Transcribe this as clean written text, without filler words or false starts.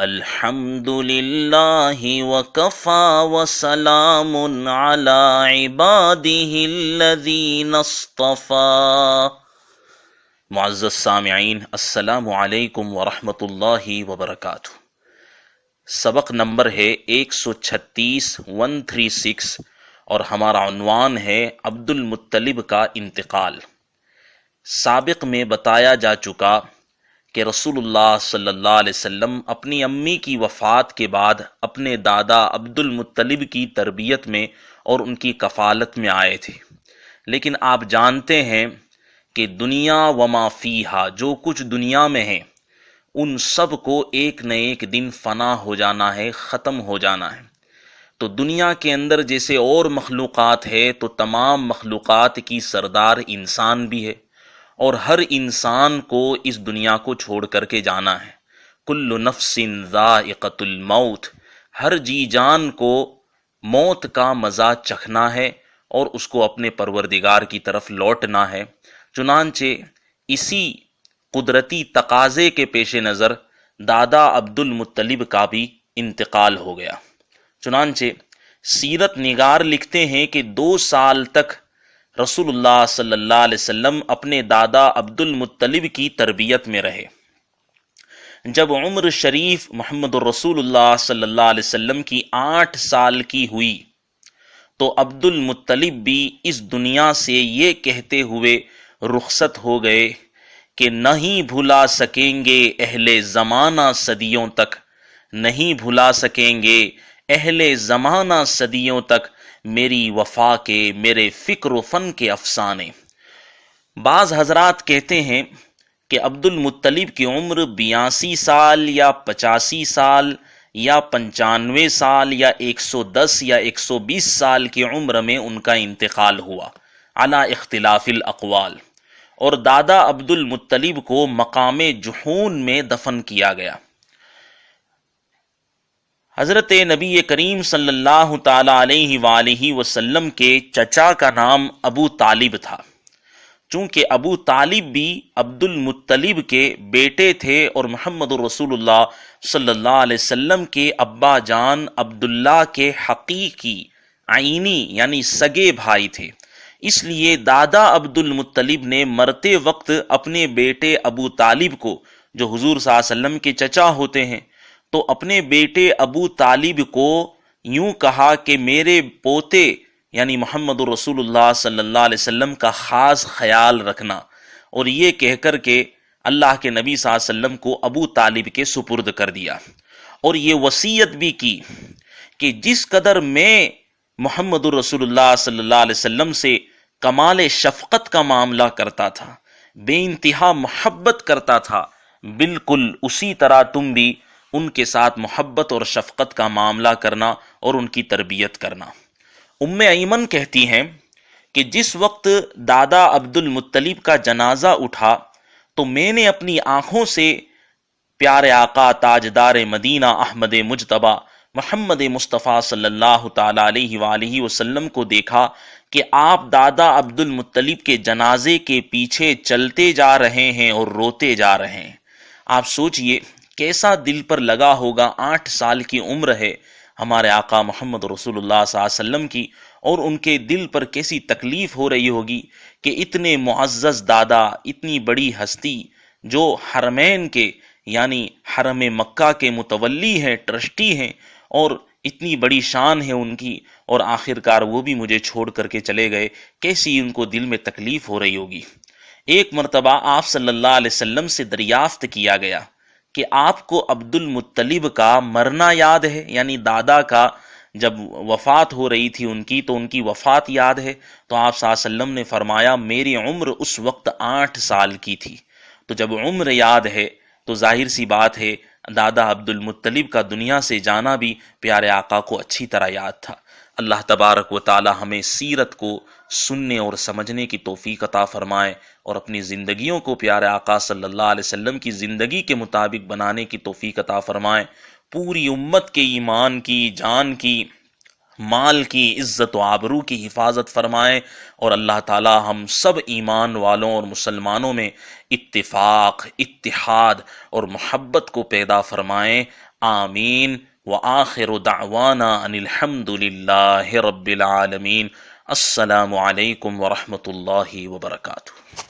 الحمد للہ وکفى وسلام علی عباده الذین اصطفى۔ معزز سامعین، السلام علیکم ورحمۃ اللہ وبرکاتہ۔ سبق نمبر ہے 136 اور ہمارا عنوان ہے عبد المطلب کا انتقال۔ سابق میں بتایا جا چکا کہ رسول اللہ صلی اللہ علیہ وسلم اپنی امی کی وفات کے بعد اپنے دادا عبد المطلب کی تربیت میں اور ان کی کفالت میں آئے تھے، لیکن آپ جانتے ہیں کہ دنیا وما فیہا، جو کچھ دنیا میں ہے ان سب کو ایک نہ ایک دن فنا ہو جانا ہے، ختم ہو جانا ہے۔ تو دنیا کے اندر جیسے اور مخلوقات ہے تو تمام مخلوقات کی سردار انسان بھی ہے، اور ہر انسان کو اس دنیا کو چھوڑ کر کے جانا ہے۔ کل نفس ذائقۃ الموت، ہر جی جان کو موت کا مزہ چکھنا ہے اور اس کو اپنے پروردگار کی طرف لوٹنا ہے۔ چنانچہ اسی قدرتی تقاضے کے پیش نظر دادا عبد المطلب کا بھی انتقال ہو گیا۔ چنانچہ سیرت نگار لکھتے ہیں کہ 2 سال تک رسول اللہ صلی اللہ علیہ وسلم اپنے دادا عبد المطلب کی تربیت میں رہے۔ جب عمر شریف محمد الرسول اللہ صلی اللہ علیہ وسلم کی 8 سال کی ہوئی تو عبد المطلب بھی اس دنیا سے یہ کہتے ہوئے رخصت ہو گئے کہ نہیں بھلا سکیں گے اہل زمانہ صدیوں تک، نہیں بھلا سکیں گے اہل زمانہ صدیوں تک میری وفا کے، میرے فکر و فن کے افسانے۔ بعض حضرات کہتے ہیں کہ عبد المطلب کی عمر 82 سال یا 85 سال یا 95 سال یا 110 یا 120 سال کی عمر میں ان کا انتقال ہوا، علی اختلاف الاقوال، اور دادا عبد المطلب کو مقام جحون میں دفن کیا گیا۔ حضرت نبی کریم صلی اللہ تعالی علیہ وآلہ وسلم کے چچا کا نام ابو طالب تھا۔ چونکہ ابو طالب بھی عبد المطلب کے بیٹے تھے اور محمد رسول اللہ صلی اللہ علیہ وسلم کے ابا جان عبداللہ کے حقیقی عینی یعنی سگے بھائی تھے، اس لیے دادا عبد المطلب نے مرتے وقت اپنے بیٹے ابو طالب کو، جو حضور صلی اللہ علیہ وسلم کے چچا ہوتے ہیں، تو اپنے بیٹے ابو طالب کو یوں کہا کہ میرے پوتے یعنی محمد رسول اللہ صلی اللہ علیہ وسلم کا خاص خیال رکھنا، اور یہ کہہ کر کے اللہ کے نبی صلی اللہ علیہ وسلم کو ابو طالب کے سپرد کر دیا، اور یہ وصیت بھی کی کہ جس قدر میں محمد رسول اللہ صلی اللہ علیہ وسلم سے کمال شفقت کا معاملہ کرتا تھا، بے انتہا محبت کرتا تھا، بالکل اسی طرح تم بھی ان کے ساتھ محبت اور شفقت کا معاملہ کرنا اور ان کی تربیت کرنا۔ ام ایمن کہتی ہیں کہ جس وقت دادا عبد المطلب کا جنازہ اٹھا تو میں نے اپنی آنکھوں سے پیارے آقا تاجدار مدینہ احمد مجتبی محمد مصطفیٰ صلی اللہ تعالی علیہ وآلہ وسلم کو دیکھا کہ آپ دادا عبد المطلب کے جنازے کے پیچھے چلتے جا رہے ہیں اور روتے جا رہے ہیں۔ آپ سوچئے کیسا دل پر لگا ہوگا، 8 سال کی عمر ہے ہمارے آقا محمد رسول اللہ صلی اللہ علیہ وسلم کی، اور ان کے دل پر کیسی تکلیف ہو رہی ہوگی کہ اتنے معزز دادا، اتنی بڑی ہستی جو حرمین کے یعنی حرم مکہ کے متولی ہیں، ٹرسٹی ہیں، اور اتنی بڑی شان ہے ان کی، اور آخرکار وہ بھی مجھے چھوڑ کر کے چلے گئے، کیسی ان کو دل میں تکلیف ہو رہی ہوگی۔ ایک مرتبہ آپ صلی اللہ علیہ وسلم سے دریافت کیا گیا کہ آپ کو عبد المطلب کا مرنا یاد ہے، یعنی دادا کا جب وفات ہو رہی تھی ان کی وفات یاد ہے؟ تو آپ صلی اللہ علیہ وسلم نے فرمایا میری عمر اس وقت 8 سال کی تھی۔ تو جب عمر یاد ہے تو ظاہر سی بات ہے دادا عبد المطلب کا دنیا سے جانا بھی پیارے آقا کو اچھی طرح یاد تھا۔ اللہ تبارک و تعالی ہمیں سیرت کو سننے اور سمجھنے کی توفیق عطا فرمائے، اور اپنی زندگیوں کو پیارے آقا صلی اللہ علیہ وسلم کی زندگی کے مطابق بنانے کی توفیق عطا فرمائے۔ پوری امت کے ایمان کی، جان کی، مال کی عزت و آبرو کی حفاظت فرمائے، اور اللہ تعالی ہم سب ایمان والوں اور مسلمانوں میں اتفاق، اتحاد اور محبت کو پیدا فرمائے، آمین۔ وآخر دعوانا ان الحمد للہ رب العالمین۔ السلام علیکم ورحمۃ اللہ وبرکاتہ۔